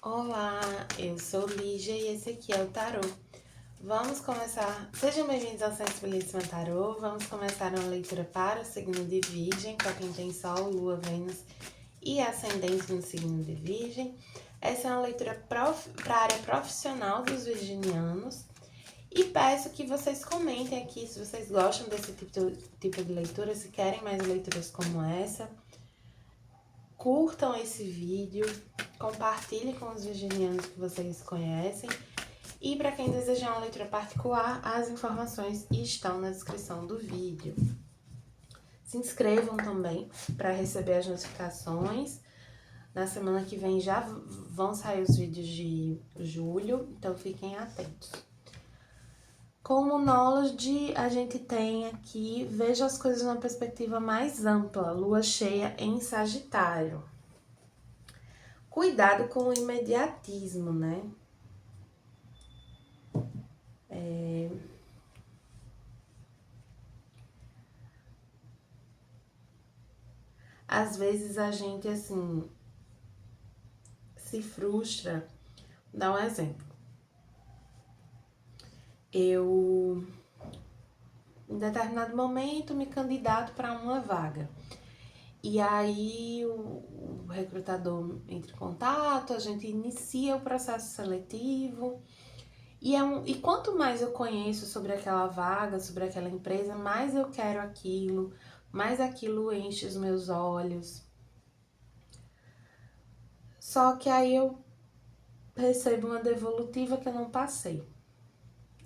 Olá, eu sou Lígia e esse aqui é o Tarô. Vamos começar. Sejam bem-vindos ao Sensibilíssima Tarô. Vamos começar uma leitura para o signo de Virgem, para quem tem Sol, Lua, Vênus e Ascendente no signo de Virgem. Essa é uma leitura para a área profissional dos virginianos. E peço que vocês comentem aqui se vocês gostam desse tipo de leitura, se querem mais leituras como essa. Curtam esse vídeo, compartilhem com os virginianos que vocês conhecem. E para quem desejar uma leitura particular, as informações estão na descrição do vídeo. Se inscrevam também para receber as notificações. Na semana que vem já vão sair os vídeos de julho, então fiquem atentos. Como knowledge, a gente tem aqui, veja as coisas numa perspectiva mais ampla, lua cheia em Sagitário. Cuidado com o imediatismo, né? Às vezes a gente, assim, se frustra. Vou dar um exemplo. Eu, em determinado momento, me candidato para uma vaga. E aí o recrutador entra em contato, a gente inicia o processo seletivo. E quanto mais eu conheço sobre aquela vaga, sobre aquela empresa, mais eu quero aquilo, mais aquilo enche os meus olhos. Só que aí eu recebo uma devolutiva que eu não passei.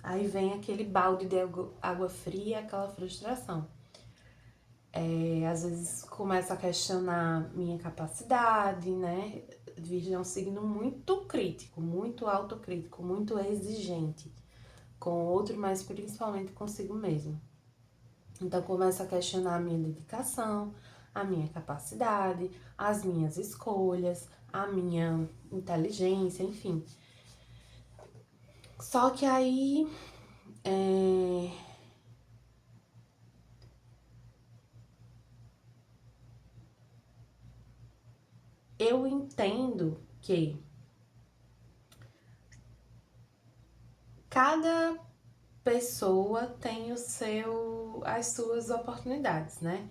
Aí vem aquele balde de água fria, aquela frustração. Às vezes começo a questionar minha capacidade, né? Virgem é um signo muito crítico, muito autocrítico, muito exigente com o outro, mas principalmente consigo mesmo. Então começo a questionar a minha dedicação, a minha capacidade, as minhas escolhas, a minha inteligência, enfim. Só que aí eu entendo que cada pessoa tem as suas oportunidades, né?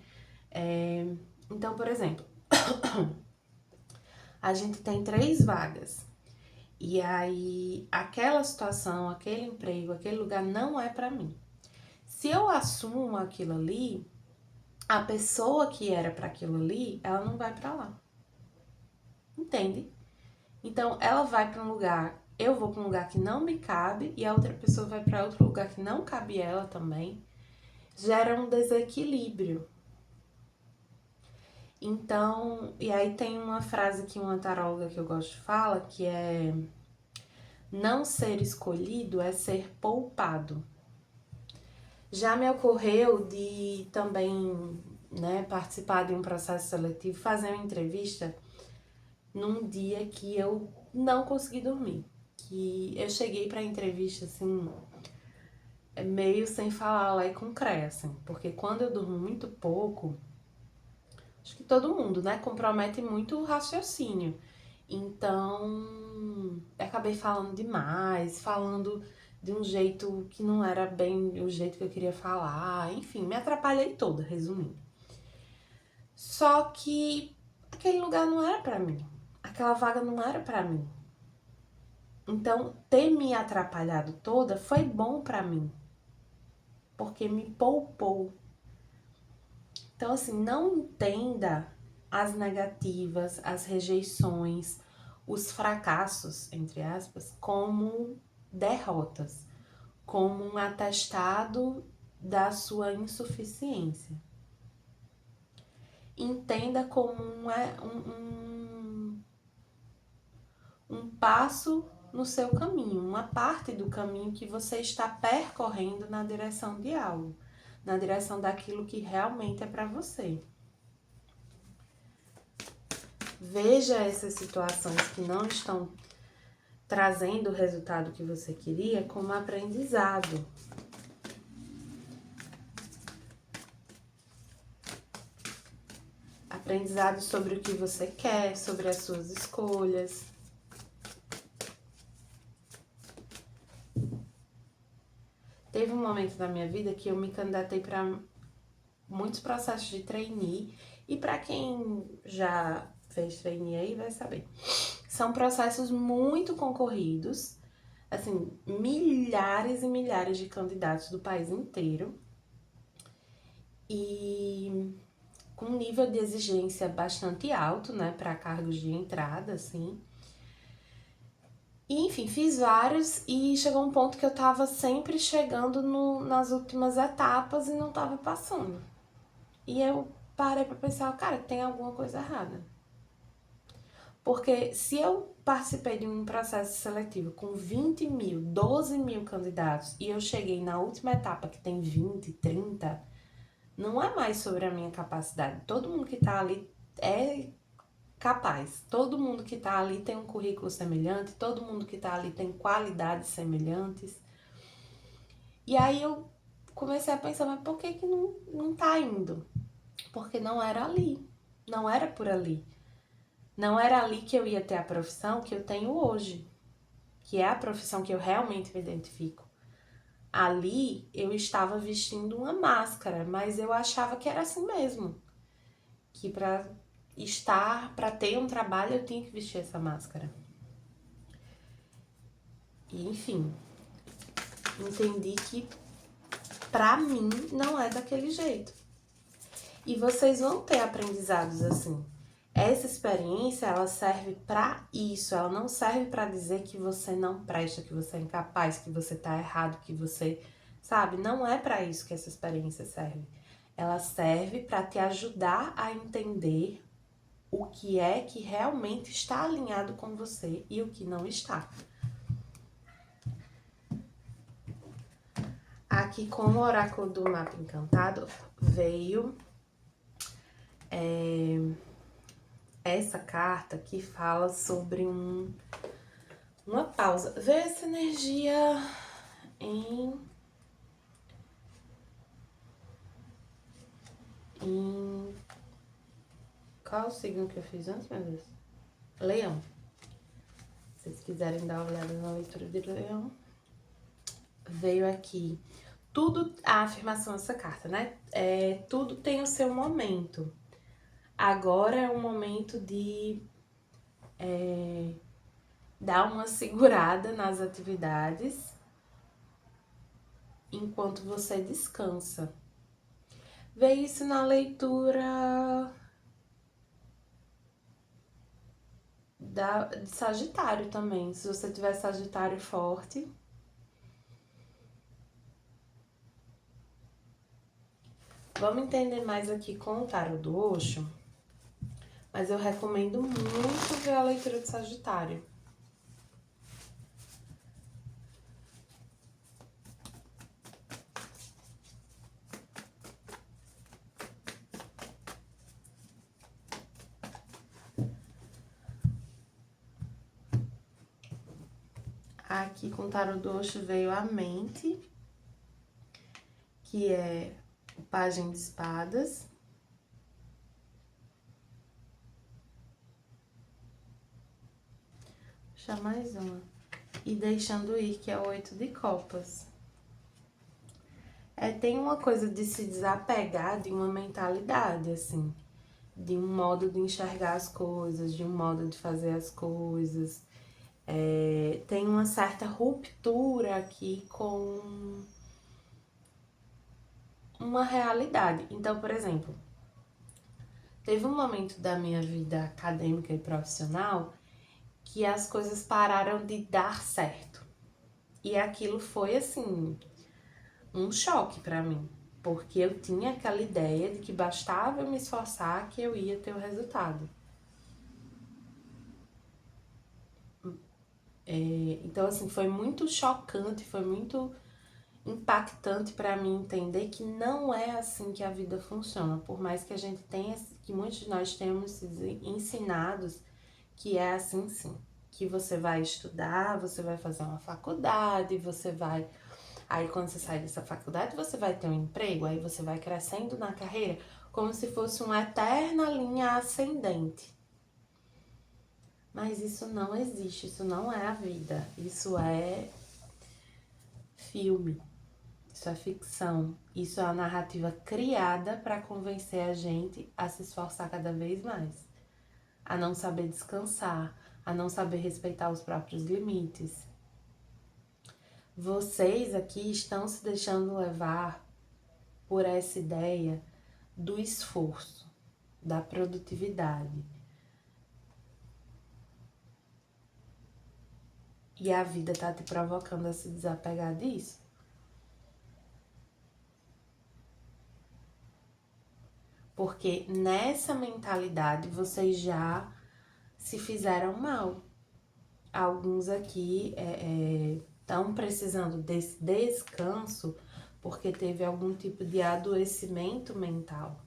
Então, por exemplo, a gente tem 3 vagas. E aí, aquela situação, aquele emprego, aquele lugar não é pra mim. Se eu assumo aquilo ali, a pessoa que era pra aquilo ali, ela não vai pra lá. Entende? Então, ela vai pra um lugar, eu vou pra um lugar que não me cabe e a outra pessoa vai pra outro lugar que não cabe ela também. Gera um desequilíbrio. Então, e aí tem uma frase que uma taróloga que eu gosto fala, que é: não ser escolhido é ser poupado. Já me ocorreu de também, né, participar de um processo seletivo, fazer uma entrevista num dia que eu não consegui dormir. Que eu cheguei pra entrevista, assim, meio sem falar lá e com CREA, assim, porque quando eu durmo muito pouco, acho que todo mundo, né, compromete muito o raciocínio. Então, acabei falando demais, falando de um jeito que não era bem o jeito que eu queria falar, enfim, me atrapalhei toda, resumindo. Só que aquele lugar não era pra mim, aquela vaga não era pra mim. Então, ter me atrapalhado toda foi bom pra mim, porque me poupou. Então, assim, não entenda as negativas, as rejeições, os fracassos, entre aspas, como derrotas, como um atestado da sua insuficiência. Entenda como um passo no seu caminho, uma parte do caminho que você está percorrendo na direção de algo, na direção daquilo que realmente é para você. Veja essas situações que não estão trazendo o resultado que você queria como aprendizado. Aprendizado sobre o que você quer, sobre as suas escolhas. teve um momento da minha vida que eu me candidatei para muitos processos de trainee, e para quem já fez trainee aí vai saber. São processos muito concorridos, assim, milhares e milhares de candidatos do país inteiro, e com um nível de exigência bastante alto, né, para cargos de entrada, assim. E, enfim, fiz vários e chegou um ponto que eu tava sempre chegando nas últimas etapas e não tava passando. E eu parei pra pensar, cara, tem alguma coisa errada. Porque se eu participei de um processo seletivo com 20 mil, 12 mil candidatos e eu cheguei na última etapa que tem 20, 30, não é mais sobre a minha capacidade. Todo mundo que tá ali é capaz. Todo mundo que tá ali tem um currículo semelhante, todo mundo que tá ali tem qualidades semelhantes. E aí eu comecei a pensar, mas por que não tá indo? Porque não era ali, não era por ali. Não era ali que eu ia ter a profissão que eu tenho hoje, que é a profissão que eu realmente me identifico. Ali eu estava vestindo uma máscara, mas eu achava que era assim mesmo, que para ter um trabalho eu tinha que vestir essa máscara. E enfim, entendi que pra mim não é daquele jeito. E vocês vão ter aprendizados assim. Essa experiência, ela serve pra isso, ela não serve pra dizer que você não presta, que você é incapaz, que você tá errado, que você, sabe? Não é pra isso que essa experiência serve. Ela serve pra te ajudar a entender o que é que realmente está alinhado com você e o que não está. Aqui com o oráculo do mapa encantado veio essa carta que fala sobre uma pausa. Veio essa energia em qual o signo que eu fiz antes, meu Deus? Leão. Se vocês quiserem dar uma olhada na leitura de Leão, veio aqui tudo, a afirmação dessa carta, né? Tudo tem o seu momento. Agora é o momento de dar uma segurada nas atividades enquanto você descansa. Veio isso na leitura de Sagitário também. Se você tiver Sagitário forte, vamos entender mais aqui com o tarot do Osho, mas eu recomendo muito ver a leitura de Sagitário. Aqui com o tarot do Osho veio a mente, que é o Pajem de Espadas. Vou puxar mais uma. E Deixando Ir, que é o 8 de Copas. Tem uma coisa de se desapegar de uma mentalidade, assim. De um modo de enxergar as coisas, de um modo de fazer as coisas. Tem uma certa ruptura aqui com uma realidade. Então, por exemplo, teve um momento da minha vida acadêmica e profissional que as coisas pararam de dar certo. E aquilo foi, assim, um choque pra mim. Porque eu tinha aquela ideia de que bastava eu me esforçar que eu ia ter o resultado. Então, assim, foi muito chocante, foi muito impactante pra mim entender que não é assim que a vida funciona. Por mais que a gente tenha, que muitos de nós tenhamos sido ensinados que é assim sim. Que você vai estudar, você vai fazer uma faculdade, você vai... Aí quando você sai dessa faculdade, você vai ter um emprego, aí você vai crescendo na carreira como se fosse uma eterna linha ascendente. Mas isso não existe, isso não é a vida, isso é filme. Isso é ficção. Isso é uma narrativa criada para convencer a gente a se esforçar cada vez mais, a não saber descansar, a não saber respeitar os próprios limites. Vocês aqui estão se deixando levar por essa ideia do esforço, da produtividade. E a vida tá te provocando a se desapegar disso. Porque nessa mentalidade vocês já se fizeram mal. Alguns aqui estão precisando desse descanso porque teve algum tipo de adoecimento mental.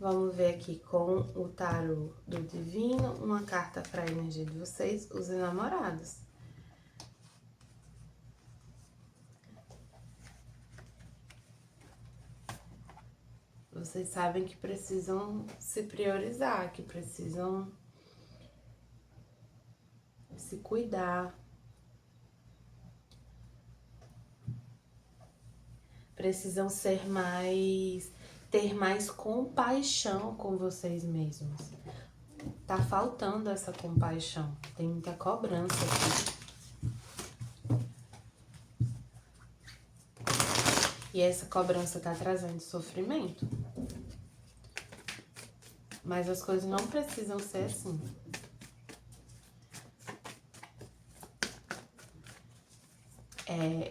Vamos ver aqui com o tarô do divino, uma carta para a energia de vocês, os enamorados. Vocês sabem que precisam se priorizar, que precisam se cuidar. Precisam ter mais compaixão com vocês mesmos. Tá faltando essa compaixão, tem muita cobrança aqui. E essa cobrança tá trazendo sofrimento. Mas as coisas não precisam ser assim.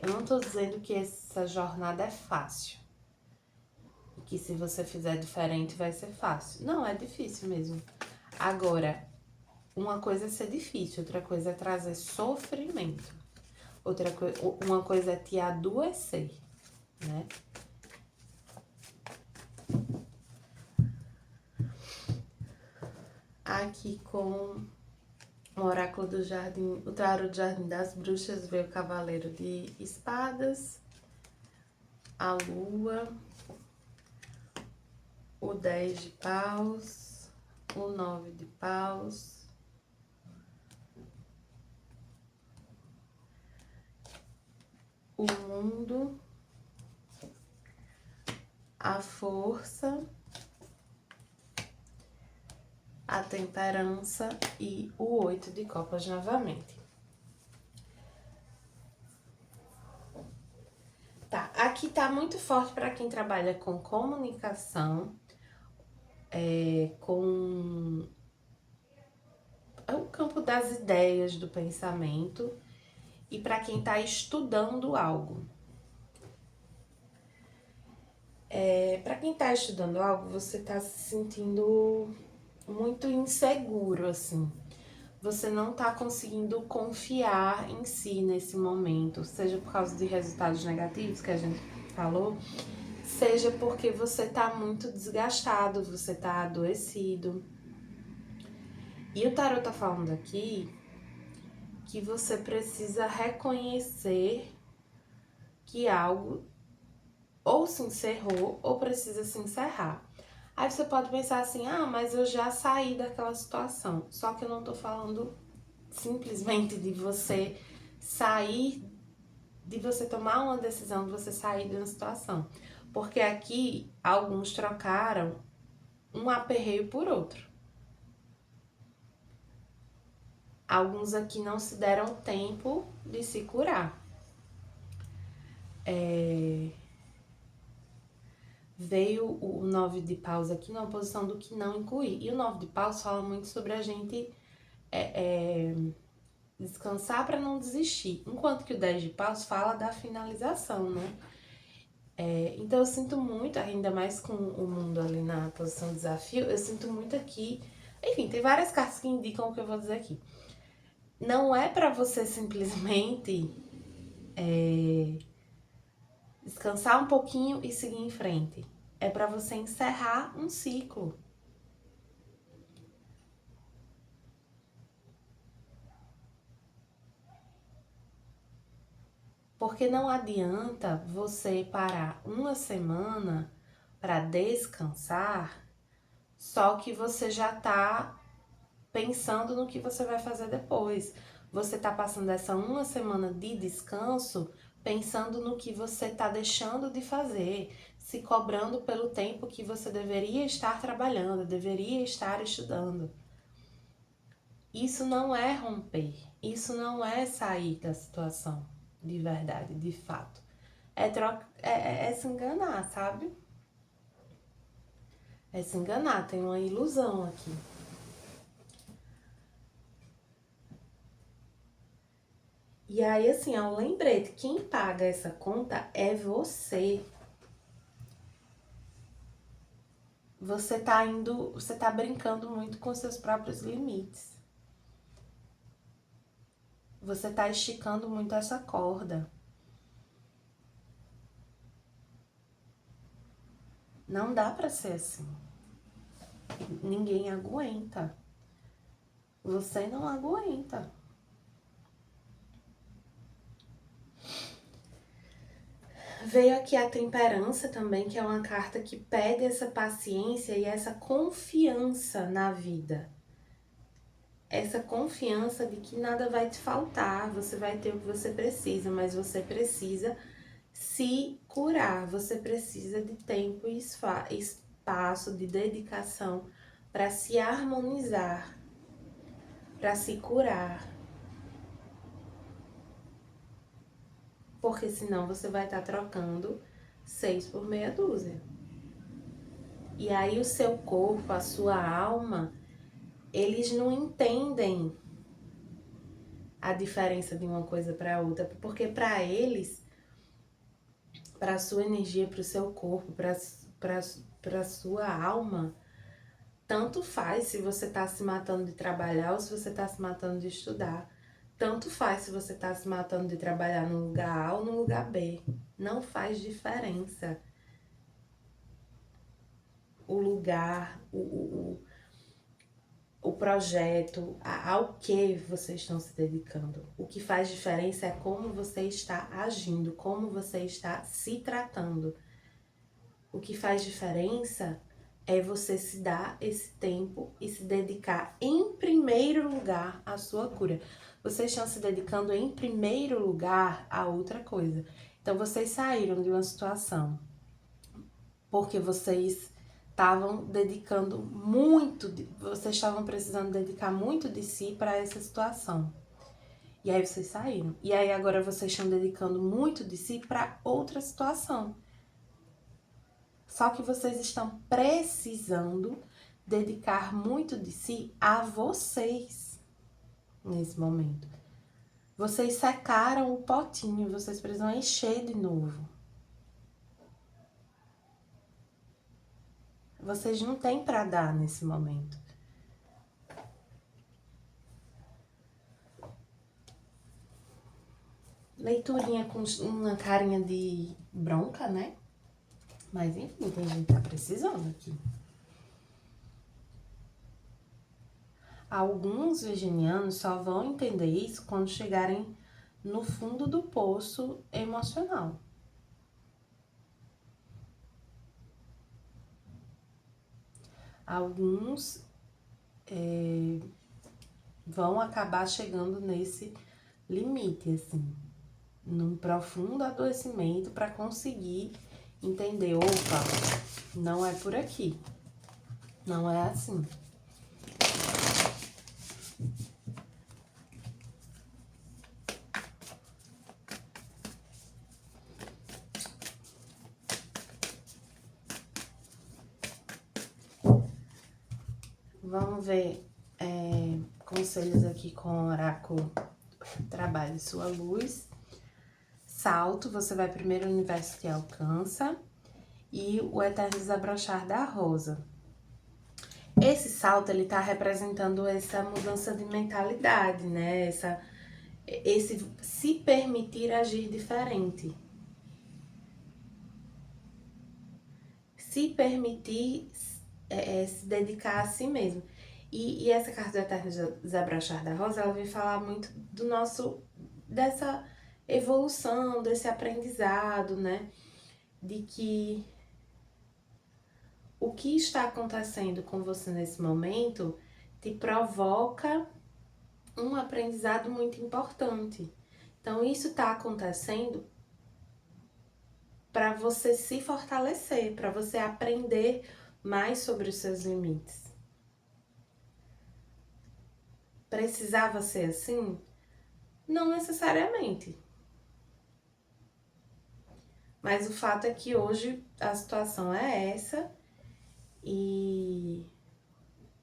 Eu não tô dizendo que essa jornada é fácil. E que se você fizer diferente vai ser fácil. Não, é difícil mesmo. Agora, uma coisa é ser difícil, outra coisa é trazer sofrimento. Uma coisa é te adoecer, né? Aqui com o oráculo do jardim, o tarô do Jardim das Bruxas, veio o Cavaleiro de Espadas, a Lua, o 10 de paus, o 9 de paus, o mundo, a força, a temperança e o 8 de copas novamente. Tá, aqui tá muito forte para quem trabalha com comunicação, com o campo das ideias, do pensamento, e para quem tá estudando algo. Para quem tá estudando algo, você tá se sentindo muito inseguro, assim. Você não tá conseguindo confiar em si nesse momento, seja por causa de resultados negativos que a gente falou, seja porque você tá muito desgastado, você tá adoecido. E o tarot tá falando aqui que você precisa reconhecer que algo ou se encerrou ou precisa se encerrar. Aí você pode pensar assim, mas eu já saí daquela situação. Só que eu não tô falando simplesmente de você sair, de você tomar uma decisão, de você sair de uma situação. Porque aqui, alguns trocaram um aperreio por outro. Alguns aqui não se deram tempo de se curar. Veio o 9 de paus aqui na posição do que não incluir. E o 9 de paus fala muito sobre a gente descansar para não desistir. Enquanto que o 10 de paus fala da finalização, né? Então eu sinto muito, ainda mais com o mundo ali na posição desafio, eu sinto muito aqui. Enfim, tem várias cartas que indicam o que eu vou dizer aqui. Não é para você simplesmente descansar um pouquinho e seguir em frente. É para você encerrar um ciclo. Porque não adianta você parar uma semana para descansar, só que você já tá pensando no que você vai fazer depois. Você tá passando essa uma semana de descanso pensando no que você tá deixando de fazer, se cobrando pelo tempo que você deveria estar trabalhando, deveria estar estudando. Isso não é romper, isso não é sair da situação de verdade, de fato. É se enganar, sabe? É se enganar, tem uma ilusão aqui. E aí, assim, é um lembrete, quem paga essa conta é você. Você tá brincando muito com seus próprios limites. Você tá esticando muito essa corda. Não dá pra ser assim. Ninguém aguenta. Você não aguenta. Veio aqui a temperança também, que é uma carta que pede essa paciência e essa confiança na vida. Essa confiança de que nada vai te faltar, você vai ter o que você precisa, mas você precisa se curar, você precisa de tempo e espaço, de dedicação para se harmonizar, para se curar. Porque senão você vai estar trocando 6 por meia dúzia. E aí o seu corpo, a sua alma, eles não entendem a diferença de uma coisa para outra, porque para eles, para a sua energia, para o seu corpo, para a sua alma, tanto faz se você está se matando de trabalhar ou se você está se matando de estudar. Tanto faz se você está se matando de trabalhar no lugar A ou no lugar B. Não faz diferença. O lugar, o projeto, ao que vocês estão se dedicando. O que faz diferença é como você está agindo, como você está se tratando. O que faz diferença é você se dar esse tempo e se dedicar em primeiro lugar à sua cura. Vocês estão se dedicando em primeiro lugar a outra coisa. Então vocês saíram de uma situação porque vocês estavam dedicando muito, vocês estavam precisando dedicar muito de si para essa situação. E aí vocês saíram. E aí agora vocês estão dedicando muito de si para outra situação. Só que vocês estão precisando dedicar muito de si a vocês nesse momento. Vocês secaram o potinho, vocês precisam encher de novo. Vocês não têm para dar nesse momento. Leiturinha com uma carinha de bronca, né? Mas enfim, tem gente que tá precisando aqui. Alguns virginianos só vão entender isso quando chegarem no fundo do poço emocional. Alguns vão acabar chegando nesse limite, assim, num profundo adoecimento para conseguir entender, opa, não é por aqui, não é assim. Vamos ver conselhos aqui com o oráculo. Trabalhe sua luz. Salto, você vai primeiro no universo que alcança. E o eterno desabrochar da rosa. Esse salto, ele tá representando essa mudança de mentalidade, né? Esse se permitir agir diferente. Se permitir se dedicar a si mesmo. E essa carta do Eterno Desabrochar da Rosa, ela vem falar muito do nosso, evolução, desse aprendizado, né? De que o que está acontecendo com você nesse momento te provoca um aprendizado muito importante. Então, isso está acontecendo para você se fortalecer, para você aprender mais sobre os seus limites. Precisava ser assim? Não necessariamente. Mas o fato é que hoje a situação é essa e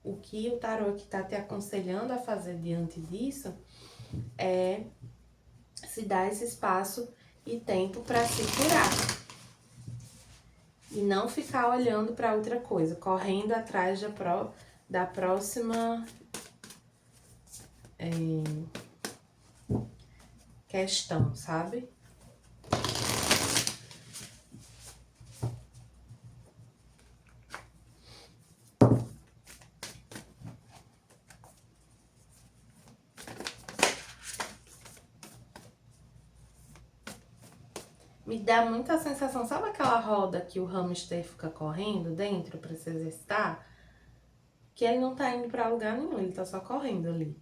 o que o tarô está te aconselhando a fazer diante disso é se dar esse espaço e tempo para se curar. E não ficar olhando para outra coisa, correndo atrás da próxima questão, sabe? Me dá muita sensação, sabe aquela roda que o hamster fica correndo dentro para se exercitar? Que ele não tá indo para lugar nenhum, ele tá só correndo ali.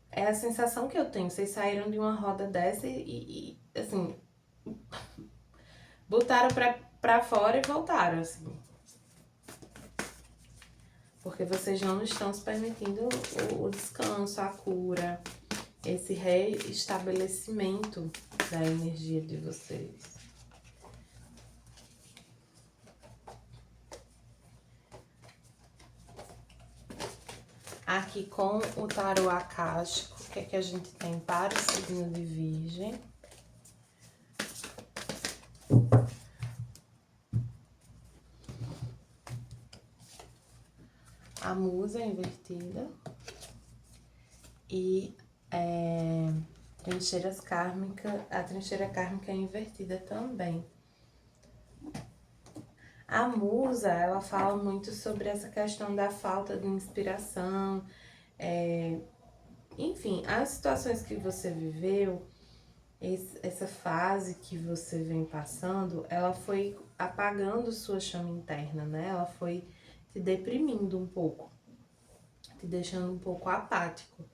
É a sensação que eu tenho. Vocês saíram de uma roda dessa e assim, botaram pra fora e voltaram, assim. Porque vocês não estão se permitindo o descanso, a cura, esse reestabelecimento da energia de vocês. Aqui com o tarô acástico, o que é que a gente tem para o signo de Virgem? A musa invertida e trincheiras kármicas, a trincheira kármica é invertida também. A musa, ela fala muito sobre essa questão da falta de inspiração, enfim, as situações que você viveu, essa fase que você vem passando, ela foi apagando sua chama interna, né? Ela foi te deprimindo um pouco, te deixando um pouco apático.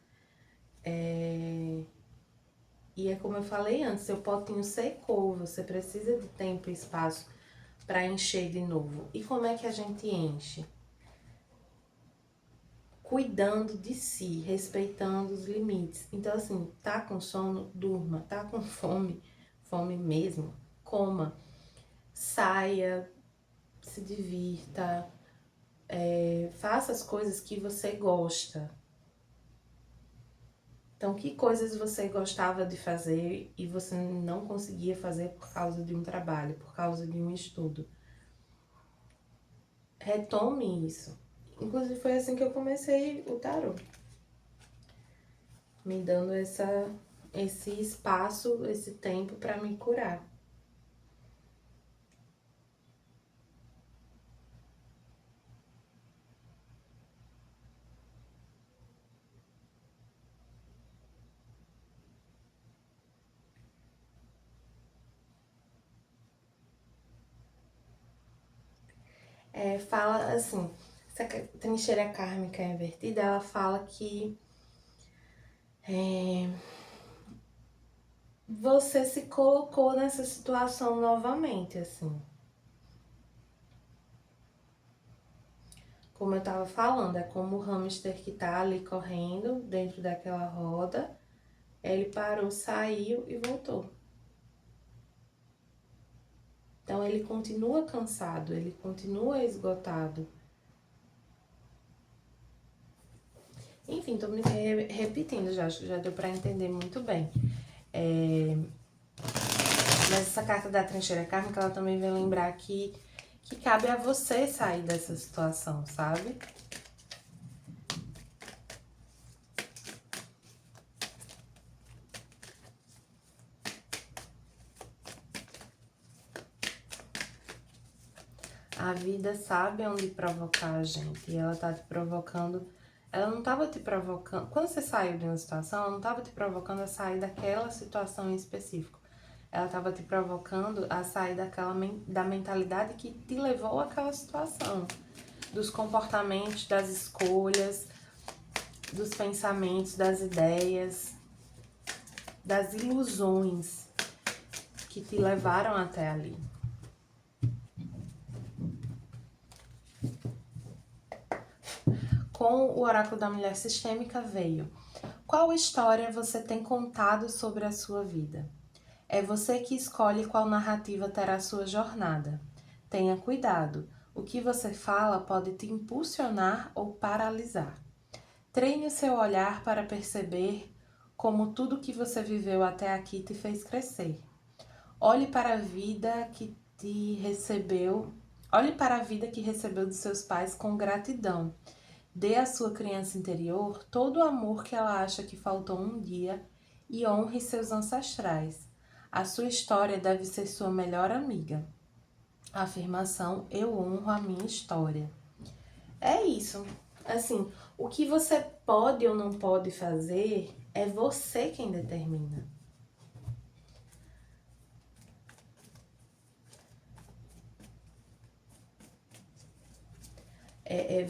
E é como eu falei antes, seu potinho secou, você precisa de tempo e espaço para encher de novo. E como é que a gente enche? Cuidando de si, respeitando os limites. Então, assim, tá com sono, durma. Tá com fome, fome mesmo, coma. Saia, se divirta, faça as coisas que você gosta. Então, que coisas você gostava de fazer e você não conseguia fazer por causa de um trabalho, por causa de um estudo? Retome isso. Inclusive, foi assim que eu comecei o tarô. Me dando esse espaço, esse tempo para me curar. Fala assim, essa trincheira kármica invertida, ela fala que você se colocou nessa situação novamente, assim. Como eu tava falando, é como o hamster que tá ali correndo dentro daquela roda, ele parou, saiu e voltou. Então ele continua cansado, ele continua esgotado. Enfim, tô me repetindo já deu pra entender muito bem. Mas essa carta da trincheira kármica, ela também vem lembrar que cabe a você sair dessa situação, sabe? A vida sabe onde provocar a gente e ela tá te provocando ela não estava te provocando. Quando você saiu de uma situação, ela não estava te provocando a sair daquela situação em específico. Ela estava te provocando a sair da mentalidade que te levou àquela situação. Dos comportamentos, das escolhas, dos pensamentos, das ideias, das ilusões que te levaram até ali. Com o Oráculo da Mulher Sistêmica veio: qual história você tem contado sobre a sua vida? É você que escolhe qual narrativa terá sua jornada. Tenha cuidado, o que você fala pode te impulsionar ou paralisar. Treine o seu olhar para perceber como tudo que você viveu até aqui te fez crescer. Olhe para a vida que recebeu dos seus pais com gratidão. Dê à sua criança interior todo o amor que ela acha que faltou um dia e honre seus ancestrais. A sua história deve ser sua melhor amiga. Afirmação: eu honro a minha história. É isso. Assim, o que você pode ou não pode fazer é você quem determina.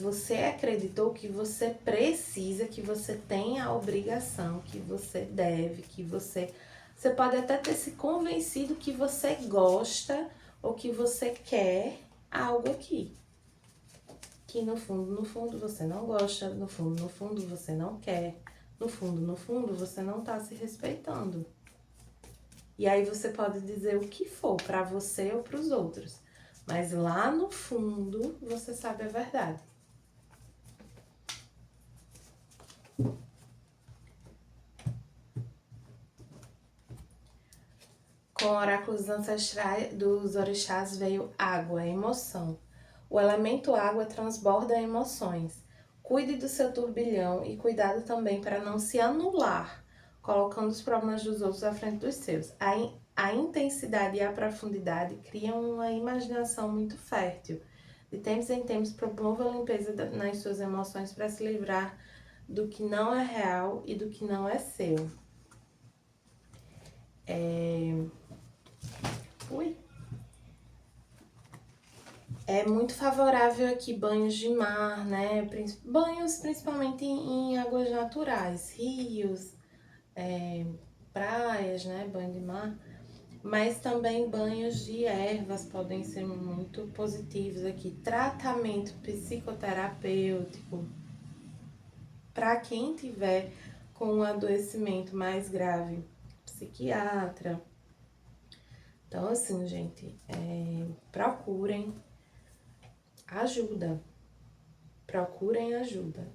Você acreditou que você precisa, que você tem a obrigação, que você deve, que você... Você pode até ter se convencido que você gosta ou que você quer algo aqui. Que no fundo você não gosta, no fundo você não quer, no fundo você não tá se respeitando. E aí você pode dizer o que for pra você ou pros outros, mas lá no fundo você sabe a verdade. Com oráculos ancestrais dos orixás veio água, emoção. O elemento água transborda emoções. Cuide do seu turbilhão e cuidado também para não se anular, colocando os problemas dos outros à frente dos seus. A intensidade e a profundidade criam uma imaginação muito fértil. De tempos em tempos, promova a limpeza nas suas emoções para se livrar do que não é real e do que não é seu. É muito favorável aqui banhos de mar, né? Banhos principalmente em águas naturais, rios, praias, né? Banho de mar. Mas também banhos de ervas podem ser muito positivos aqui. Tratamento psicoterapêutico para quem tiver com um adoecimento mais grave, psiquiatra. Então, assim, gente, procurem ajuda. Procurem ajuda.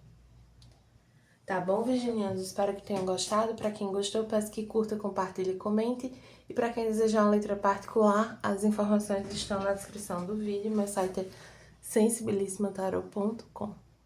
Tá bom, virginianos? Espero que tenham gostado. Para quem gostou, peço que curta, compartilhe e comente. E para quem desejar uma leitura particular, as informações estão na descrição do vídeo. Meu site é sensibilissimataroto.com.